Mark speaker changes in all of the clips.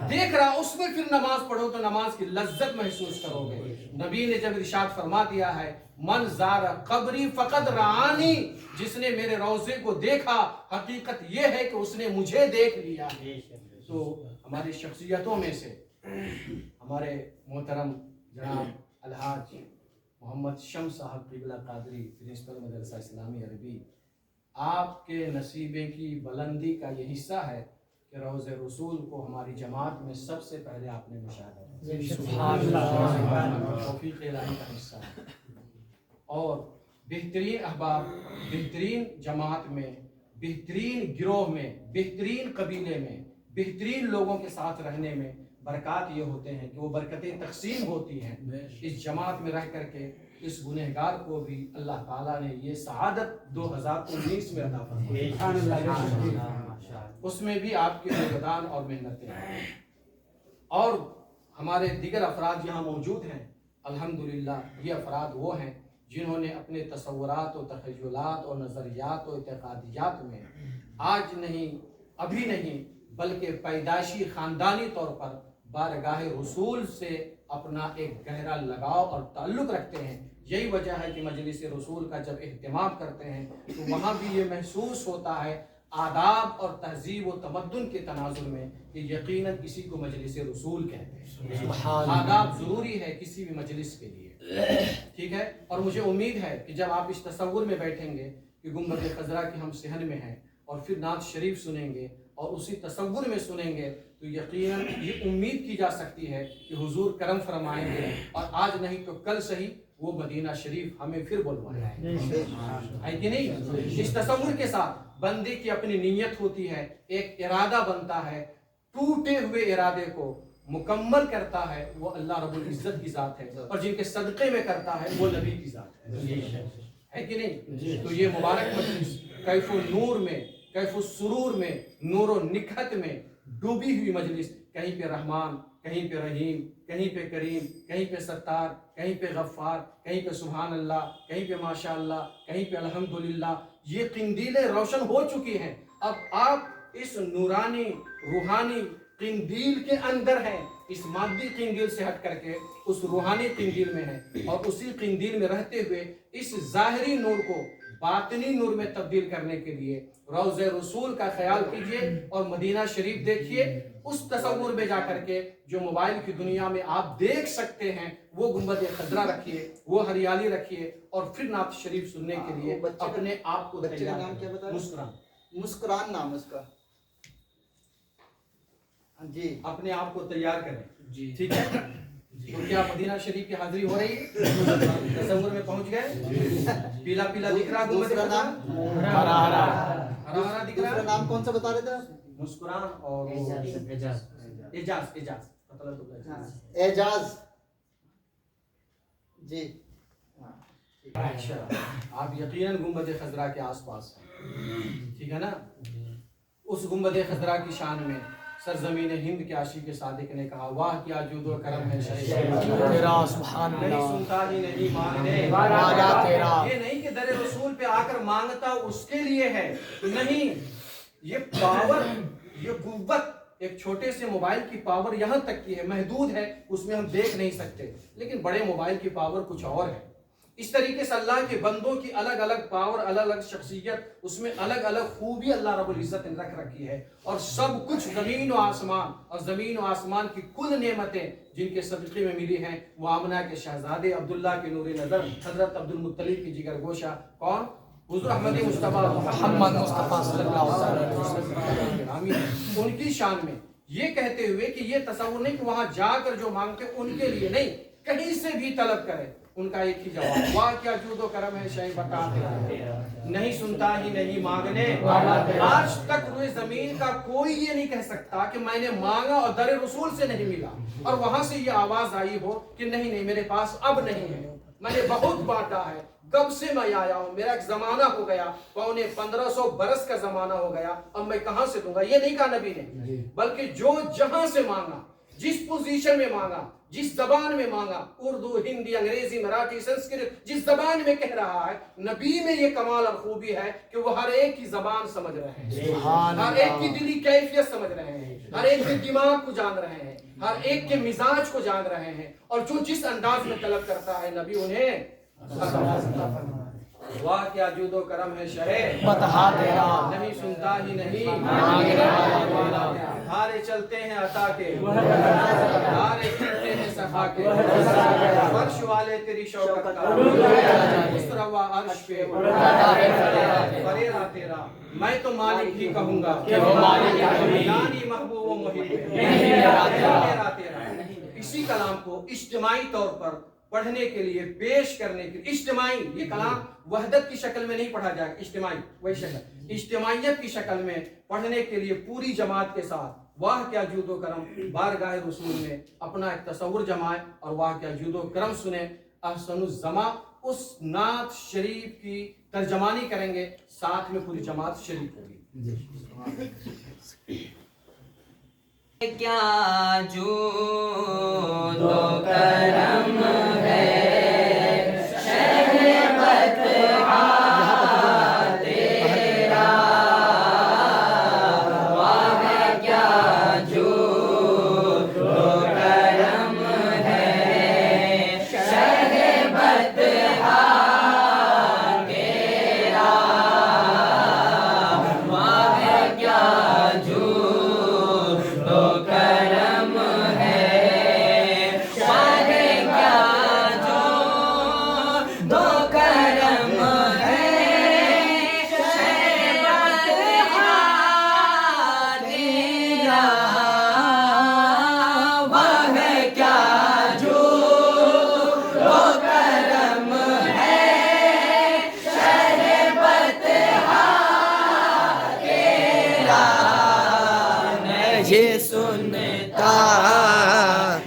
Speaker 1: देख रहा, उसमें फिर नमाज पढ़ो तो नमाज की लज्जत महसूस करोगे। नबी ने जब इरशाद फरमा दिया है, मन ज़ारा कब्री फ़क़द रानी, जिसने मेरे रोज़े को देखा हकीकत यह है कि उसने मुझे देख लिया। तो हमारी शख्सियतों में से हमारे मोहतरम जनाब अलहाज मोहम्मद शम्स साहब क़िबला क़ादरी प्रिंसिपल मदरसा इस्लामी अरबी, आपके नसीबे की बुलंदी का ये हिस्सा है कि रोज़े रसूल को हमारी जमात में सबसे पहले आपने मुशाहिदा तौफीक इलाही का हिस्सा है। और बेहतरीन अहबाब, बेहतरीन जमात में, बेहतरीन गिरोह में, बेहतरीन कबीले में, बेहतरीन लोगों के साथ रहने में बरक़ात ये होते हैं कि वो बरकतें तकसीम होती हैं। इस जमात में रह करके इस गुनहगार को भी अल्लाह ताला ने ये सआदत 2019 में अता फरमाई, उसमें भी आपके योगदान और मेहनतें हैं। और हमारे दीगर अफराद यहाँ मौजूद हैं, अल्हम्दुलिल्लाह ये अफराद वो हैं जिन्होंने अपने तसव्वुरात और तख़य्युलात और नज़रियात और इतिक़ादियात में आज नहीं, अभी नहीं, बल्कि पैदाइशी ख़ानदानी तौर पर बारगाह रसूल से अपना एक गहरा लगाव और ताल्लुक़ रखते हैं। यही वजह है कि मजलिस रसूल का जब एहतमाम करते हैं तो वहाँ भी ये महसूस होता है आदाब और तहजीब व तमद्दुन के तनाजुर में कि यकीनन इसी को मजलिस रसूल कहते हैं। आदाब ज़रूरी है किसी भी मजलिस के लिए, ठीक है। और मुझे उम्मीद है कि जब आप इस तसव्वुर में बैठेंगे कि गुंबद खज़रा के हम सहन में हैं और फिर नात शरीफ सुनेंगे और उसी तसव्वुर में सुनेंगे तो यकीनन ये उम्मीद की जा सकती है कि हुजूर करम फरमाएंगे और आज नहीं तो कल सही वो मदीना शरीफ हमें फिर बुलवाएंगे, है कि नहीं। इस तसव्वुर के साथ बंदे की अपनी नीयत होती है, एक इरादा बनता है, टूटे हुए इरादे को मुकम्मल करता है वो अल्लाह रब्बुल इज्जत की ज़ात है, और जिनके सदक़े में करता है वो नबी की ज़ात है कि नहीं। तो ये मुबारक मजलिस कैफ़ो नूर में, कैफ़ो सुरूर में, नूरो निखत में डूबी हुई मजलिस, कहीं पे रहमान, कहीं पे रहीम, कहीं पे करीम, कहीं पे सत्तार, कहीं पे गफ्फार, कहीं पे सुभान अल्लाह, कहीं पे माशा अल्लाह, कहीं पे अल्हम्दुलिल्लाह, ये किंदीलें रोशन हो चुकी हैं। अब आप इस नूरानी रूहानी किंदील के अंदर हैं, इस मादी किंदील से हट करके उस रूहानी किंदील में हैं, और उसी किंदील में रहते हुए इस ज़ाहिरी नूर को बातिनी नूर में तब्दील करने के लिए रोज़े रसूल का ख्याल कीजिए और मदीना शरीफ देखिए। उस तसव्वुर में जाकर के जो मोबाइल की दुनिया में आप देख सकते हैं वो गुंबद खज़रा रखिए, वो हरियाली रखिए, और फिर नात शरीफ सुनने के लिए अपने आप को
Speaker 2: बच्चे का नाम क्या बताया?
Speaker 1: मुस्कुरान,
Speaker 2: मुस्कुरान नाम उसका जी,
Speaker 1: अपने आप को तैयार करें जी, ठीक है। तो क्या मदीना शरीफ की हाजिरी हो रही है? तसव्वुर में पहुंच गए? पीला पीला दिख रहा,
Speaker 2: दूसरा नाम
Speaker 1: हरा हरा, हरा हरा दिख रहा।
Speaker 2: दूसरा नाम कौन सा बता रहे थे आप?
Speaker 1: मुस्कुरान और एजाज, एजाज
Speaker 2: एजाज जी।
Speaker 1: अच्छा, आप यकीनन गुंबद खज़रा के आसपास हैं, ठीक है ना। उस गुंबद खज़रा की शान में सरजमीन हिंद के आशिक़ सादिक ने कहा, वाह क्या जूदो करम है तेरा, सुभान अल्लाह, नहीं सुनता ही नहीं मांगने वाला तेरा। ये नहीं कि दर रसूल पे आकर मांगता उसके लिए है, नहीं, ये पावर, ये कुव्वत एक छोटे से मोबाइल की पावर यहाँ तक की है, महदूद है, उसमें हम देख नहीं सकते, लेकिन बड़े मोबाइल की पावर कुछ और है। इस तरीके से अल्लाह के बंदों की अलग अलग पावर, अलग अलग शख्सियत, उसमें अलग अलग खूबी अल्लाह रब्बुल इज्जत ने रख रखी है, और सब कुछ ज़मीन और आसमान, और ज़मीन और आसमान की कुल नेमतें जिनके सदक़े में मिली हैं वो आमना के शहजादे अब्दुल्ला के नूर नज़र हज़रत अब्दुल मुत्तलिब की जिगर गोशा कौन? हुज़ूर अहमद मुस्तफ़ा मोहम्मद मुस्तफ़ा सल्लल्लाहु अलैहि वसल्लम, उनकी शान में ये कहते हुए कि ये तसव्वुर नहीं कि वहाँ जाकर जो मांगते उनके लिए नहीं, कहीं से भी तलब करें, उनका एक ही जवाब, वाह क्या जूदो करम है शय बता, नहीं सुनता ही नहीं मांगने वाला। आज तक रुए जमीन का कोई ये नहीं कह सकता कि मैंने मांगा और दर रसूल से नहीं मिला, और वहां से ये आवाज आई हो कि नहीं नहीं मेरे पास अब नहीं है, मैंने बहुत बांटा है, कब से मैं आया हूँ, मेरा एक जमाना हो गया, पौने 1500 बरस का जमाना हो गया, अब मैं कहां से दूंगा। ये नहीं कहा नबी ने, बल्कि जो जहां से मांगा, जिस पोजीशन में मांगा, जिस जबान में मांगा, उर्दू, हिंदी, अंग्रेजी, मराठी, संस्कृत, जिस जबान में कह रहा है, नबी में ये कमाल और खूबी है कि वो हर एक की जबान समझ रहे हैं, हर एक की दिली कैफियत समझ रहे हैं, हर एक के दिमाग को जान रहे हैं, हर एक के मिजाज को जान रहे हैं, और जो जिस अंदाज में तलब करता है नबी उन्हें वाह क्या जूदो करम है शहे
Speaker 2: बता तेरा
Speaker 1: नहीं सुनता ही नहीं
Speaker 2: मांगने वाला
Speaker 1: हारे चलते हैं अता के हारे चलते हैं सफा के फर्श वाले तेरी शौकत का मुस्तरवा अर्श पे फरेरा तेरा मैं तो मालिक ही कहूंगा कि वो मालिक है यानी महबूब व मुहिब मेरा तेरा। इसी कलाम को इज्तिमाई तौर पर पढ़ने के लिए, पेश करने के लिए, इज्तिमाई, ये कलाम वहदत की शक्ल में नहीं पढ़ा जाएगा, इज्तिमाई वही शक्ल, इज्तिमाइयत की शक्ल में पढ़ने के लिए पूरी जमात के साथ वाह क्या जूदो करम बारगाह रसूल में अपना एक तसव्वुर जमाए और वाह क्या जूदो करम सुने। अहसनुज जमा उस नात शरीफ की तर्जमानी करेंगे, साथ में पूरी जमात शरीफ होगी।
Speaker 3: क्या जूदो करम है शहबत तेरा, वाह क्या जूदो करम है शहबत तेरा, वाह क्या जूदो करम है शाह क्या जो दो करम है शहबत तेरा, वह क्या जो दो करम है शहबत तेरा, नहीं सुनता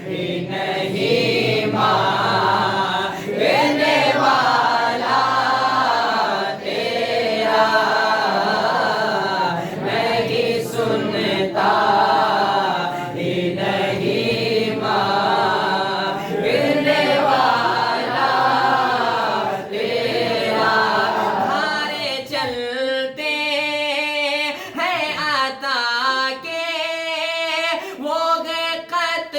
Speaker 3: ही नहीं मांगने वाला तेरा, नहीं सुनता ही नहीं मांगने वाला तेरा, हारे चलते हैं आता के वो गए कत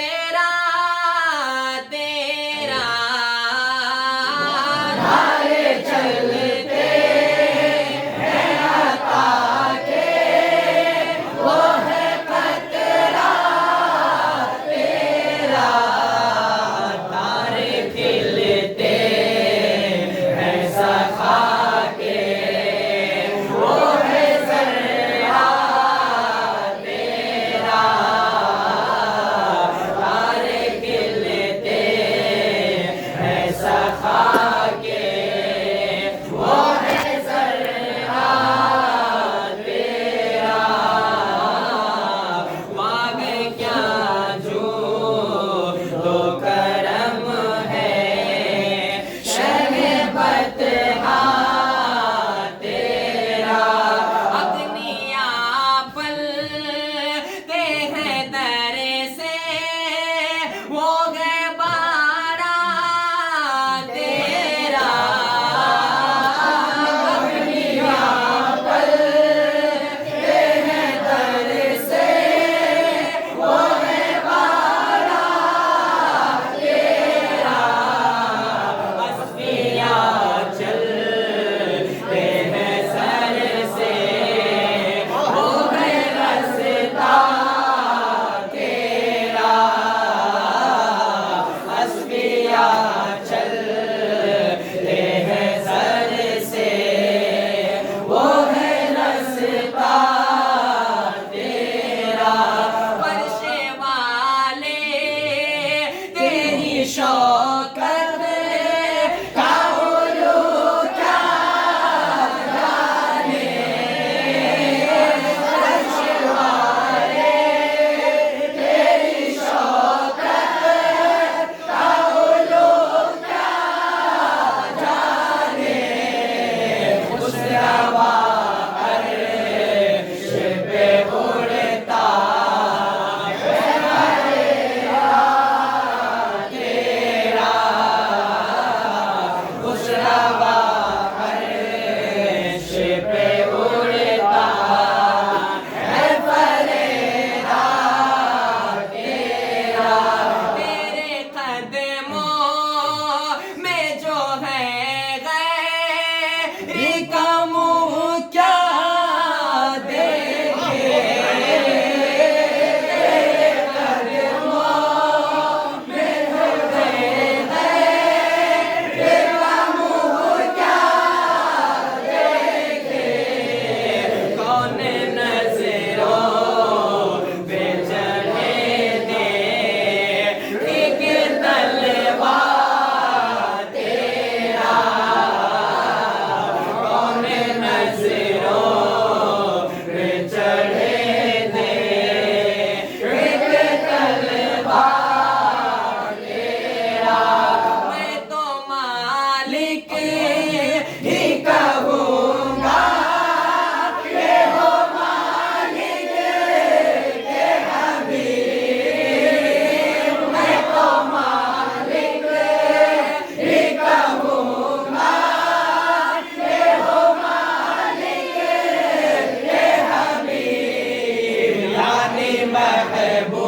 Speaker 3: महबूब